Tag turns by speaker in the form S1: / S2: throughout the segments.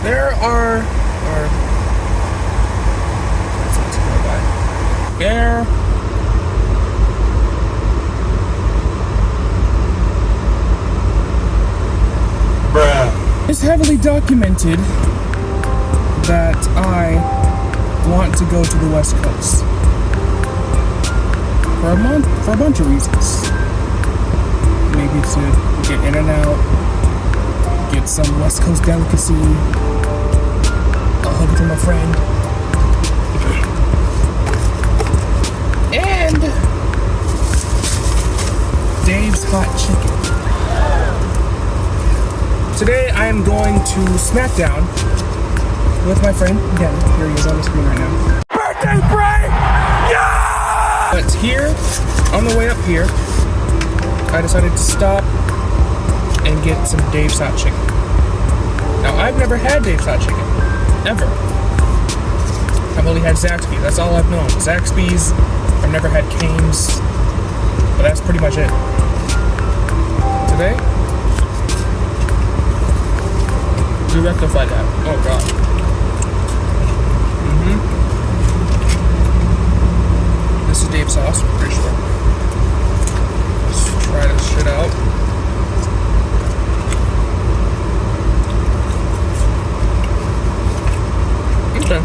S1: There are there it's heavily documented that I want to go to the West Coast for a bunch of reasons. Maybe to get in and out, get some West Coast delicacy, a hug from a friend, and Dave's Hot Chicken. Today I am going to SmackDown with my friend Dennis. Here he is on the screen right now. Birthday break! Yeah! But here, on the way up here, I decided to stop and get some Dave's Hot Chicken. Now, I've never had Dave's Hot Chicken. Ever. I've only had Zaxby's. That's all I've known. Zaxby's. I've never had Cane's. But that's pretty much it. Today, we rectify that. Oh, God. This is Dave's sauce, I'm pretty sure. Let's try this shit out. Okay.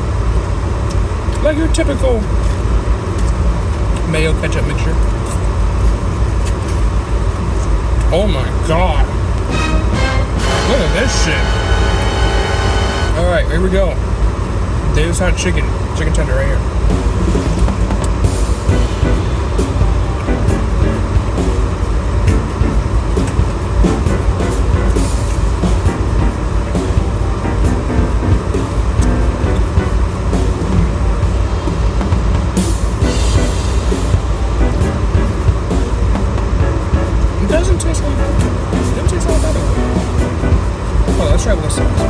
S1: Like your typical mayo ketchup mixture. Oh my God. Look at this shit. Alright, here we go. Dave's Hot Chicken. Chicken tender right here. It doesn't taste like that. Oh, let's try this sauce.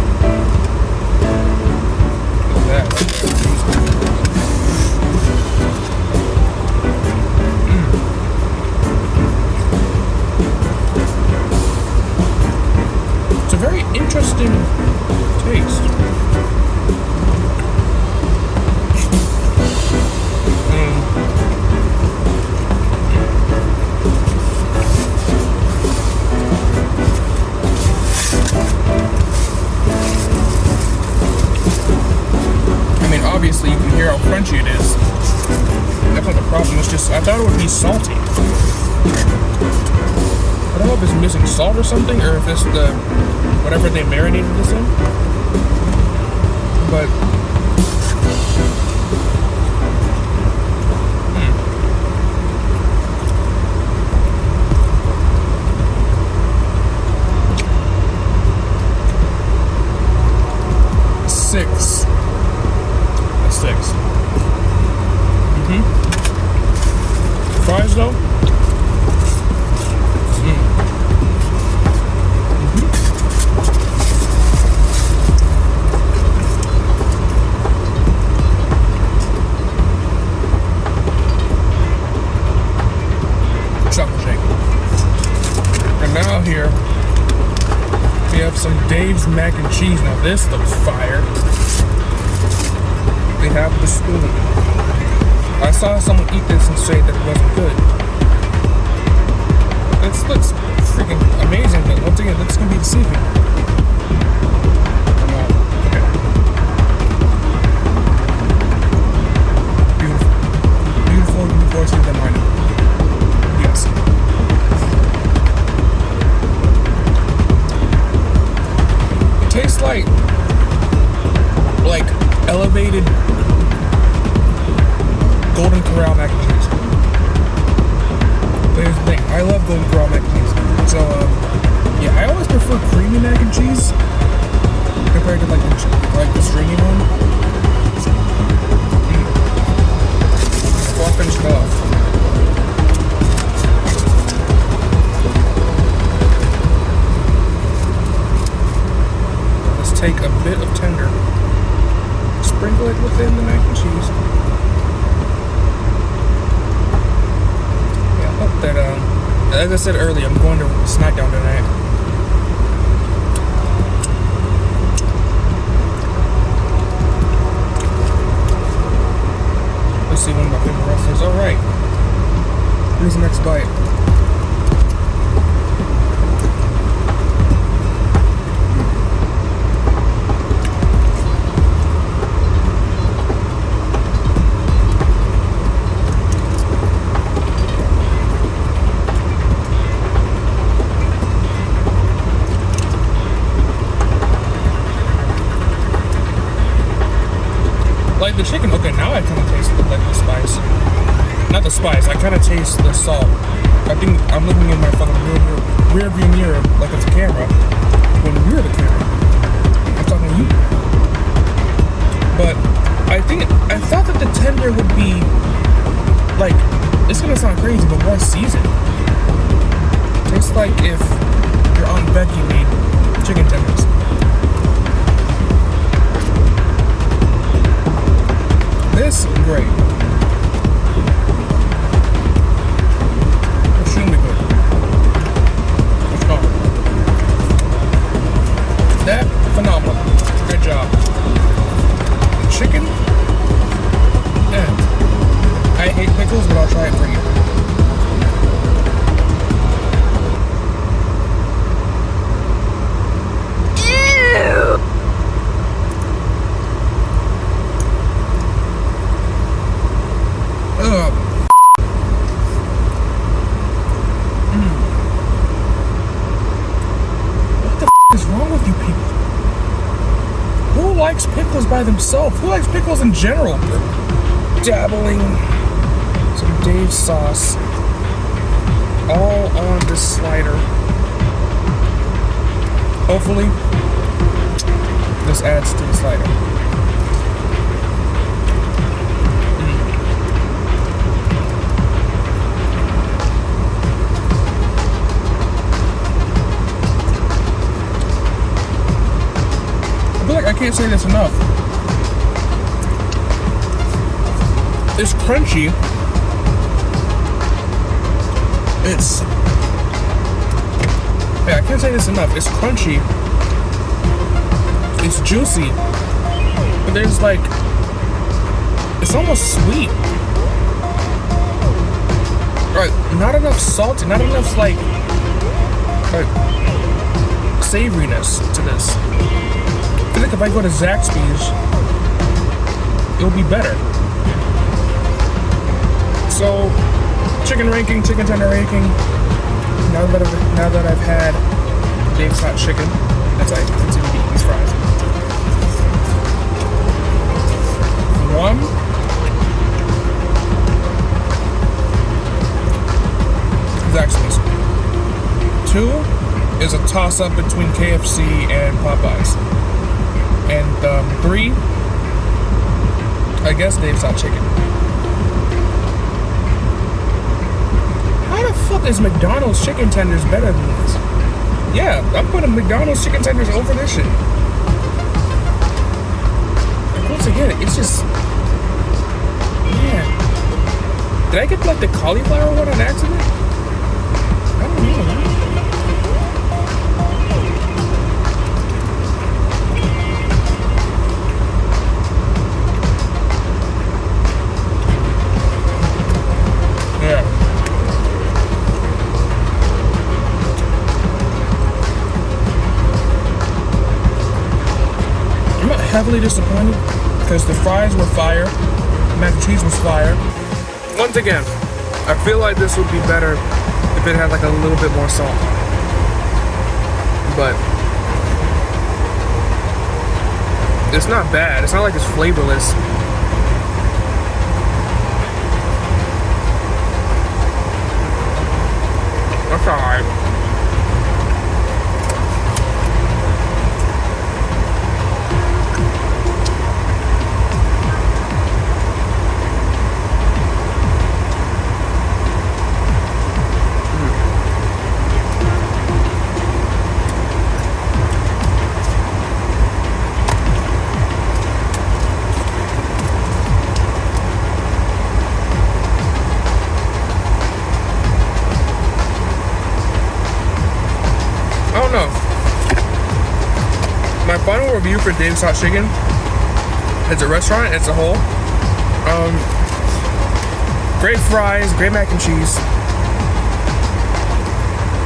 S1: It's a very interesting taste. Obviously, you can hear how crunchy it is. That's not the problem. It's just, I thought it would be salty. I don't know if it's missing salt or something, or if it's the whatever they marinated this in. But six. Fries though? Chocolate shake. And now here we have some Dave's mac and cheese. Now this looks fire. They have the spoon. I saw someone eat this and say that it wasn't good. This looks freaking amazing, but once again, this can be deceiving. Okay. Beautiful University of the Mind. Yes. It tastes like elevated Golden Corral mac and cheese. But here's the thing, I love Golden Corral mac and cheese. So, yeah, I always prefer creamy mac and cheese compared to the stringy one. Before I finish it off, let's take a bit of tender, sprinkle it within the mac and cheese. That as I said earlier, I'm going to SmackDown tonight. Here's the next bite. Like the chicken, okay, now I kind of taste like the spice. Not the spice, I kind of taste the salt. I think I'm looking in my fucking rear view mirror like it's a camera when you're the camera. I'm talking to you. But I thought that the tender would be like, it's gonna sound crazy, but more seasoned. Tastes like if your Aunt Becky made chicken tenders. This is great. Extremely good. Let's go. That, phenomenal. Good job. Chicken? I hate pickles, but I'll try it for you. Pickles by themselves. Who likes pickles in general? Dabbling some Dave's sauce all on this slider. Hopefully, this adds to the slider. I can't say this enough. It's crunchy. I can't say this enough. It's crunchy. It's juicy. But there's like, it's almost sweet. Right, not enough salty, not enough like savoriness to this. I feel like if I go to Zaxby's, it'll be better. So, chicken tender ranking. Now that I've had Dave's Hot Chicken, as I continue to eat these fries. 1. Zaxby's. 2 is a toss-up between KFC and Popeyes. And 3, I guess Dave's Hot Chicken. How the fuck is McDonald's chicken tenders better than this? Yeah, I'm putting McDonald's chicken tenders over this shit. And once again, it's just, man. Did I get like the cauliflower one on accident? I don't know, man. Heavily disappointed because the fries were fire, mac and cheese was fire. Once again, I feel like this would be better if it had like a little bit more salt. But it's not bad. It's not like it's flavorless. That's alright. My final review for Dave's Hot Chicken as a restaurant as a whole. Great fries, great mac and cheese,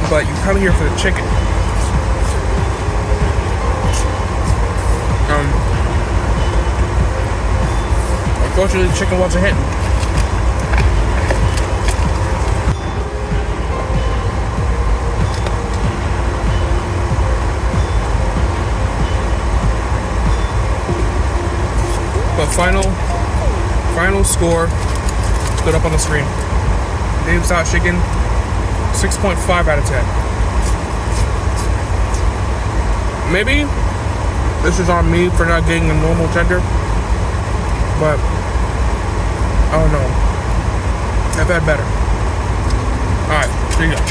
S1: but you come here for the chicken. Unfortunately, the chicken wasn't hitting. But final score stood up on the screen. Dave's Hot Chicken, 6.5 out of 10. Maybe this is on me for not getting a normal tender, but I don't know. I've had better. Alright, here you go.